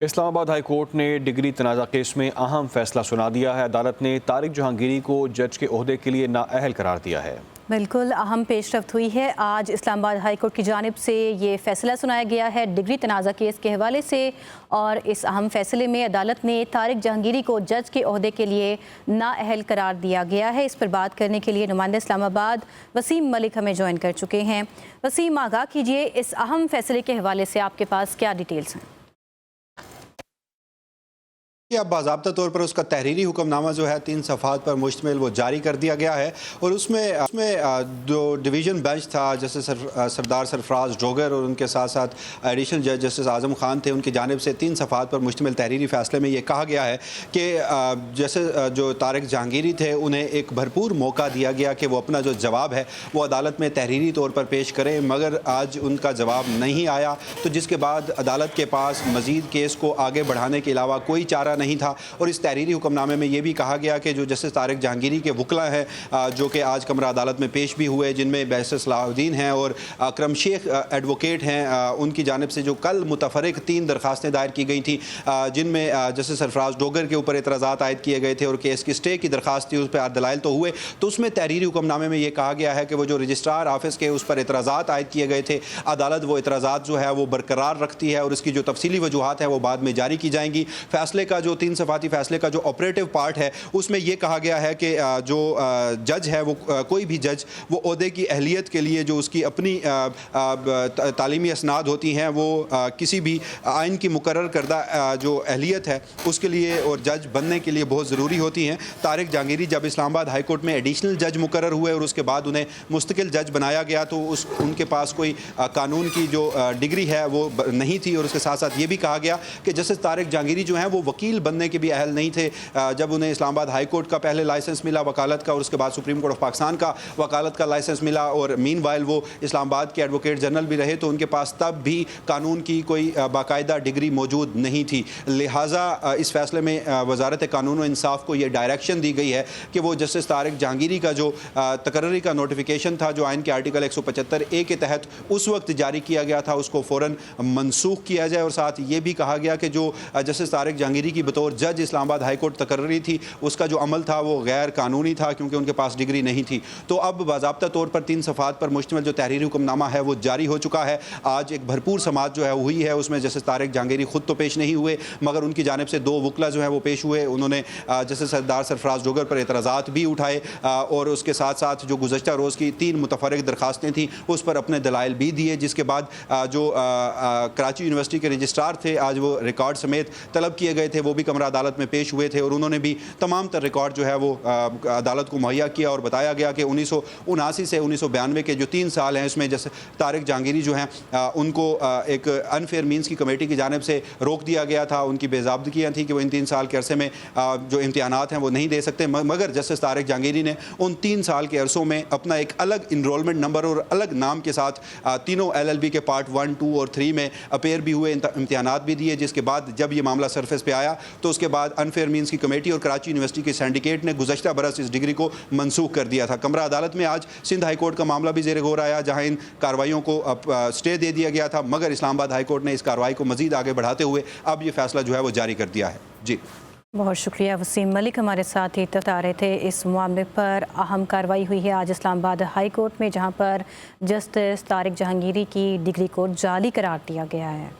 Islamabad high court ने degree तनाज़ा case में अहम फैसला सुना दिया है। अदालत ने तारिक जहांगीरी को जज के ओहदे के लिए नाअहल करार दिया है। बिल्कुल अहम पेशरफ्त हुई है। आज इस्लामाबाद हाई कोर्ट की जानिब से ये फैसला सुनाया गया है डिग्री तनाज़ा केस के हवाले से, और इस अहम फैसले में अदालत ने तारिक जहांगीरी को जज के ओहदे के लिए नाअहल करार दिया गया है। इस पर बात करने के लिए नुमाइंदा इस्लामाबाद वसीम मलिक हमें ज्वाइन कर चुके हैं। वसीम, आगाह कीजिए, इस अहम फैसले के हवाले से आपके पास क्या डिटेल्स हैं? अब बाज़ाब्ता तौर पर उसका तहरीरी हुक्मनामा जो है 3 सफ़हात पर मुश्तमिल वो जारी कर दिया गया है, और उसमें जो डिवीज़न बेंच था जैसे सरदार सरफराज डोगर और उनके साथ साथ एडिशनल जज जस्टिस आज़म खान थे, उनकी जानिब से 3 सफ़हात पर मुश्तमिल तहरीरी फ़ैसले में ये कहा गया है कि जैसे जो तारिक जहांगीरी थे उन्हें एक भरपूर मौका दिया गया कि वो अपना जो जवाब है वो अदालत में तहरीरी तौर पर पेश करें, मगर आज उनका जवाब नहीं आया, तो जिसके बाद अदालत के पास मज़ीद केस को आगे बढ़ाने के अलावा कोई चारा नहीं था। और इस तहरीरी हुक्मनामे में यह भी कहा गया कि जो जस्टिस तारिक जहांगीरी के वकला हैं जो कि आज कमरा अदालत में पेश भी हुए, जिनमें बैरिस्टर सलाहुद्दीन हैं और अकरम शेख एडवोकेट हैं, उनकी जानिब से जो कल मुतफरिक 3 दरखास्तें दायर की गई थी, जिनमें जस्टिस सरफराज डोगर के ऊपर एतराज़ात आयद किए गए थे और केस की स्टे की दरखास्त थी, उस पर दलाइल तो हुए, तो उसमें तहरीरी हुक्मनामे में यह कहा गया है कि वो जो रजिस्ट्रार ऑफिस के उस पर एतराज़ात आयद किए गए थे, अदालत वो एतराज़ात जो है वो बरकरार रखती है और इसकी जो तफसीली वजूहात है वो बाद में जारी की जाएंगी। फैसले का जो 3 सफ़ाती फैसले का जो ऑपरेटिव पार्ट है उसमें यह कहा गया है कि जो जज है वो कोई भी जज वो ओहदे की अहलियत के लिए जो उसकी अपनी तालीमी असनाद होती हैं वो किसी भी आइन की मुकर्रर करदा जो अहलियत है उसके लिए और जज बनने के लिए बहुत ज़रूरी होती हैं। तारिक जहांगीरी जब इस्लामाबाद हाई कोर्ट में एडिशनल जज मुकर्रर हुए और उसके बाद उन्हें मुस्तकिल जज बनाया गया, तो उनके पास कोई कानून की जो डिग्री है वो नहीं थी, और उसके साथ साथ ये भी कहा गया कि जस्टिस तारिक जहांगीरी जो हैं वो वकील बनने के भी अहल नहीं थे। जब उन्हें इस्लामाबाद हाई कोर्ट का पहले लाइसेंस मिला वकालत का और उसके बाद सुप्रीम कोर्ट ऑफ पाकिस्तान का वकालत का लाइसेंस मिला और मीनवाइल वो इस्लामाबाद के एडवोकेट जनरल भी रहे, तो उनके पास तब भी कानून की कोई बाकायदा डिग्री मौजूद नहीं थी। लिहाजा इस फैसले में वजारत कानून व इंसाफ को ये डायरेक्शन दी गई है कि वो जस्टिस तारिक जहांगीरी का जो तकर्री का नोटिफिकेशन था जो आइन के आर्टिकल 175A के तहत उस वक्त जारी किया गया था उसको फ़ौरन मनसूख किया जाए, और साथ ये भी कहा गया कि जो जस्टिस तारिक जहांगीरी की बतौर जज इस्लामाबाद हाई कोर्ट तकर्री थी उसका जो अमल था वो गैर कानूनी था क्योंकि उनके पास डिग्री नहीं थी। तो अब बाज़ाब्ता तौर पर 3 सफ़हात पर मुश्तमिल जो तहरीरी हुक्मनामा है वो जारी हो चुका है। आज एक भरपूर समाअत जो है हुई है, उसमें जस्टिस तारिक जहांगीरी खुद तो पेश नहीं हुए मगर उनकी जानिब से 2 वकला जो है वो पेश हुए। उन्होंने जस्टिस सरदार सरफराज डोगर पर एतराज़ात भी उठाए और उसके साथ साथ जो गुज़श्ता रोज़ की 3 मुतफरिक दरखास्तें थी उस पर अपने दलाइल भी दिए, जिसके बाद जो कराची यूनिवर्सिटी के रजिस्ट्रार थे आज वो रिकॉर्ड समेत तलब किए गए थे, वो भी कमरा अदालत में पेश हुए थे और उन्होंने भी तमाम तर रिकॉर्ड जो है वो अदालत को मुहैया किया और बताया गया कि 1979 से 1992 के जो 3 साल हैं इसमें जैसे तारिक जहांगीरी जो हैं उनको एक अनफेयर मीन्स की कमेटी की जानिब से रोक दिया गया था। उनकी बेज़ाब्तगियाँ थी कि वो इन 3 साल के अरसे में जो इम्तिहानात हैं वो नहीं दे सकते, मगर जस्टिस तारिक जहांगीरी ने उन 3 साल के अरसों में अपना एक अलग इनरोलमेंट नंबर और अलग नाम के साथ तीनों LLB के पार्ट 1, 2 और 3 में अपेयर भी हुए, इम्तिहानात भी दिए, जिसके बाद जब ये मामला सरफेस पे आया तो उसके बाद अनफेयर मीन्स की कमेटी और कराची यूनिवर्सिटी के सिंडिकेट ने गुज़श्ता बरस इस डिग्री को मनसूख कर दिया था। कमरा अदालत में आज सिंध हाई कोर्ट का मामला भी ज़ेर गौर आया जहाँ इन कार्रवाइयों को स्टे दे दिया गया था, मगर इस्लामाबाद हाई कोर्ट ने इस कार्रवाई को मज़ीद आगे बढ़ाते हुए अब ये फैसला जो है वो जारी कर दिया है। जी बहुत शुक्रिया वसीम मलिक, हमारे साथ ही बता रहे थे। इस मामले पर अहम कार्रवाई हुई है आज इस्लामाबाद हाई कोर्ट में, जहाँ पर जस्टिस तारिक जहांगीरी की डिग्री को जाली करार दिया गया है।